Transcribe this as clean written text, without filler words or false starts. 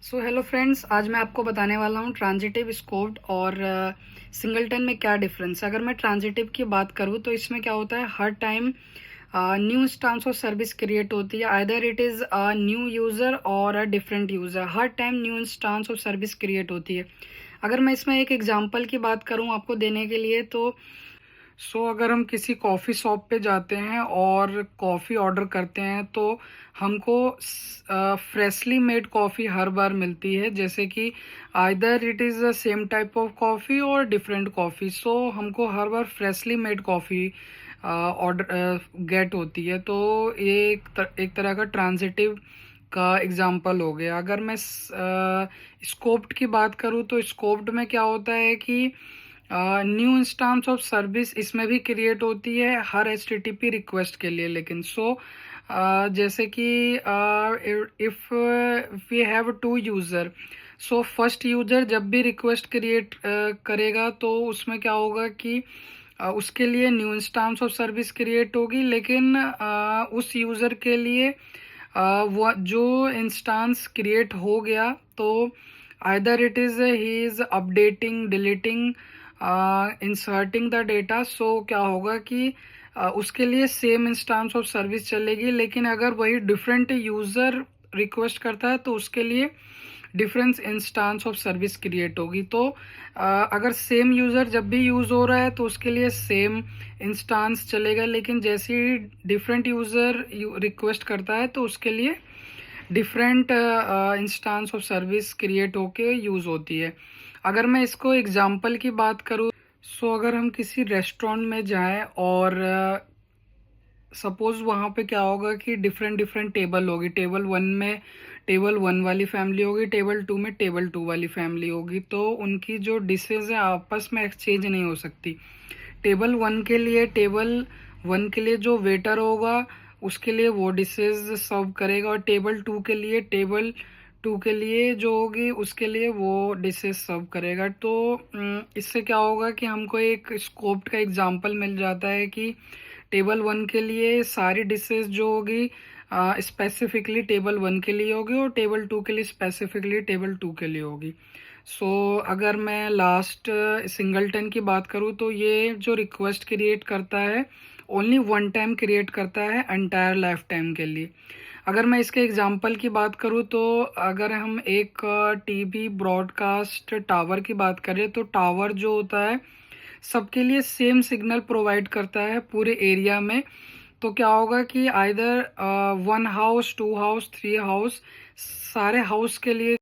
So hello friends, आज मैं आपको बताने वाला हूँ ट्रांजिटिव स्कोप्ड और सिंगलटन में क्या डिफरेंस है। अगर मैं ट्रांजिटिव की बात करूँ तो इसमें क्या होता है, हर time new instance of service create होती है। Either it is a new user और अ डिफरेंट यूज़र, हर time new instance of service create होती है। अगर मैं इसमें एक एग्जांपल की बात करूँ आपको देने के लिए तो अगर हम किसी कॉफ़ी शॉप पे जाते हैं और कॉफ़ी ऑर्डर करते हैं तो हमको फ्रेशली मेड कॉफ़ी हर बार मिलती है, जैसे कि either it is the same type of coffee और डिफरेंट कॉफ़ी। हमको हर बार freshly made coffee order get होती है। तो ये एक तरह का ट्रांजिटिव का एग्जांपल हो गया। अगर मैं स्कोप्ड की बात करूँ तो स्कोप्ड में क्या होता है कि न्यू इंस्टांस ऑफ सर्विस इसमें भी क्रिएट होती है हर HTTP रिक्वेस्ट के लिए। लेकिन जैसे कि if we have two user, first user जब भी रिक्वेस्ट क्रिएट करेगा तो उसमें क्या होगा कि उसके लिए new instance of service create होगी। लेकिन उस यूज़र के लिए वो जो इंस्टांस क्रिएट हो गया तो either it is he is updating, deleting, inserting the data. क्या होगा कि उसके लिए सेम इंस्टांस ऑफ सर्विस चलेगी। लेकिन अगर वही डिफरेंट यूज़र रिक्वेस्ट करता है तो उसके लिए difference instance of service create होगी। अगर सेम यूज़र जब भी यूज़ हो रहा है तो उसके लिए सेम इंस्टांस चलेगा, लेकिन जैसे ही डिफरेंट यूज़र रिक्वेस्ट करता है तो उसके लिए different instance of service create होके यूज़ होती है। अगर मैं इसको एग्जांपल की बात करूँ, अगर हम किसी रेस्टोरेंट में जाएं और सपोज वहाँ पे क्या होगा कि डिफरेंट डिफरेंट टेबल होगी। टेबल वन वाली फैमिली होगी, टेबल टू में टेबल टू वाली फैमिली होगी। तो उनकी जो डिशेज है आपस में एक्सचेंज नहीं हो सकती। टेबल वन के लिए जो वेटर होगा उसके लिए वो डिशेज सर्व करेगा, और टेबल टू के लिए जो होगी उसके लिए वो डिशेज सर्व करेगा। इससे क्या होगा कि हमको एक स्कोप का एग्जांपल मिल जाता है कि टेबल वन के लिए सारी डिशेज जो होगी स्पेसिफिकली टेबल वन के लिए होगी, और टेबल टू के लिए स्पेसिफिकली टेबल टू के लिए होगी। अगर मैं लास्ट सिंगलटन की बात करूँ तो ये जो रिक्वेस्ट क्रिएट करता है ओनली वन टाइम क्रिएट करता है एंटायर लाइफ टाइम के लिए। अगर मैं इसके एग्जांपल की बात करूँ तो अगर हम एक टीवी ब्रॉडकास्ट टावर की बात करें तो टावर जो होता है सबके लिए सेम सिग्नल प्रोवाइड करता है पूरे एरिया में। तो क्या होगा कि either one house, two house, three house, सारे हाउस के लिए